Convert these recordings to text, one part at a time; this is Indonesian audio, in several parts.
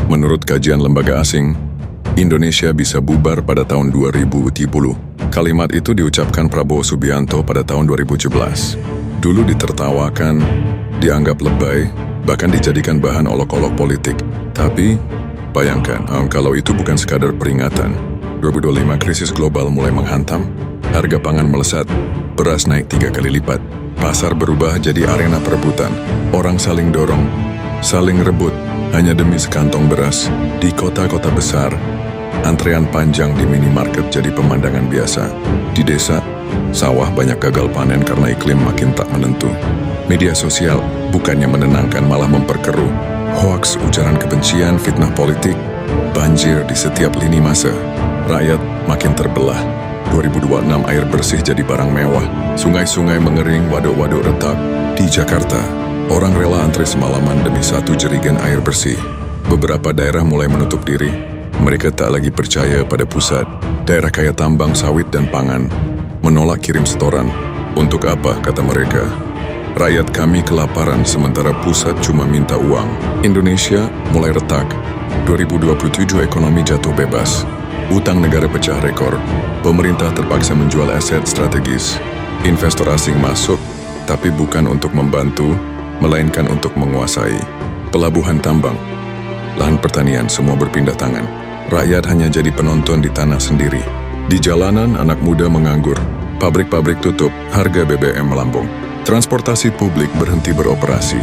Menurut kajian lembaga asing, Indonesia bisa bubar pada tahun 2030. Kalimat itu diucapkan Prabowo Subianto pada tahun 2017. Dulu ditertawakan, dianggap lebay, bahkan dijadikan bahan olok-olok politik. Tapi, bayangkan, kalau itu bukan sekadar peringatan. 2025 krisis global mulai menghantam, harga pangan melesat, beras naik 3 kali lipat. Pasar berubah jadi arena perebutan. Orang saling dorong, saling rebut, hanya demi sekantong beras. Di kota-kota besar, antrean panjang di minimarket jadi pemandangan biasa. Di desa, sawah banyak gagal panen karena iklim makin tak menentu. Media sosial bukannya menenangkan malah memperkeruh. Hoaks, ujaran kebencian, fitnah politik, banjir di setiap lini masa. Rakyat makin terbelah. 2026 air bersih jadi barang mewah. Sungai-sungai mengering, waduk-waduk retak. Di Jakarta, orang rela antre semalaman demi satu jerigen air bersih. Beberapa daerah mulai menutup diri. Mereka tak lagi percaya pada pusat. Daerah kaya tambang, sawit, dan pangan menolak kirim setoran. Untuk apa, kata mereka? Rakyat kami kelaparan sementara pusat cuma minta uang. Indonesia mulai retak. 2027 ekonomi jatuh bebas. Utang negara pecah rekor. Pemerintah terpaksa menjual aset strategis. Investor asing masuk, tapi bukan untuk membantu, melainkan untuk menguasai. Pelabuhan tambang, lahan pertanian semua berpindah tangan. Rakyat hanya jadi penonton di tanah sendiri. Di jalanan, anak muda menganggur. Pabrik-pabrik tutup, harga BBM melambung. Transportasi publik berhenti beroperasi.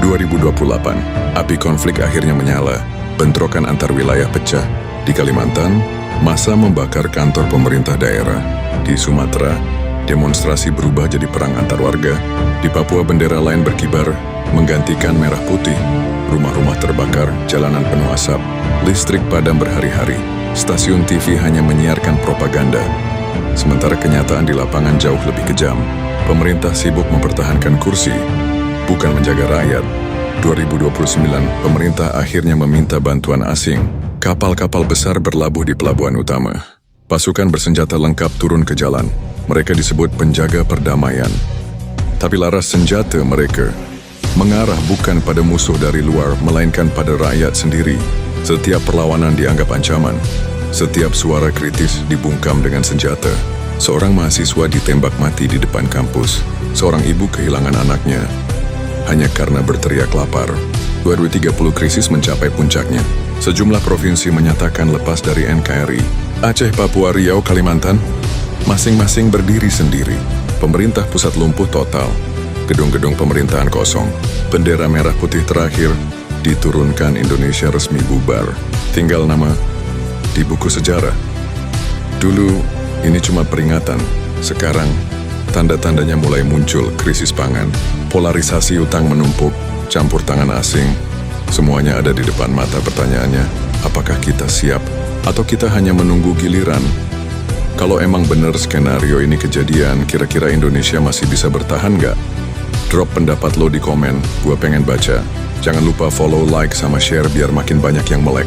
2028, api konflik akhirnya menyala. Bentrokan antar wilayah pecah. Di Kalimantan, massa membakar kantor pemerintah daerah. Di Sumatera, demonstrasi berubah jadi perang antar warga. Di Papua, bendera lain berkibar, menggantikan merah putih. Rumah-rumah terbakar, jalanan penuh asap. Listrik padam berhari-hari. Stasiun TV hanya menyiarkan propaganda. Sementara kenyataan di lapangan jauh lebih kejam. Pemerintah sibuk mempertahankan kursi, bukan menjaga rakyat. 2029, pemerintah akhirnya meminta bantuan asing. Kapal-kapal besar berlabuh di pelabuhan utama. Pasukan bersenjata lengkap turun ke jalan. Mereka disebut penjaga perdamaian. Tapi laras senjata mereka mengarah bukan pada musuh dari luar, melainkan pada rakyat sendiri. Setiap perlawanan dianggap ancaman. Setiap suara kritis dibungkam dengan senjata. Seorang mahasiswa ditembak mati di depan kampus. Seorang ibu kehilangan anaknya hanya karena berteriak lapar. 2030 krisis mencapai puncaknya. Sejumlah provinsi menyatakan lepas dari NKRI. Aceh, Papua, Riau, Kalimantan, masing-masing berdiri sendiri. Pemerintah pusat lumpuh total. Gedung-gedung pemerintahan kosong. Bendera merah putih terakhir diturunkan, Indonesia resmi bubar. Tinggal nama di buku sejarah. Dulu ini cuma peringatan. Sekarang tanda-tandanya mulai muncul. Krisis pangan, polarisasi utang menumpuk, campur tangan asing. Semuanya ada di depan mata. Pertanyaannya, apakah kita siap atau kita hanya menunggu giliran? Kalau emang benar skenario ini kejadian, kira-kira Indonesia masih bisa bertahan nggak? Drop pendapat lo di komen, gua pengen baca. Jangan lupa follow, like, sama share biar makin banyak yang melek.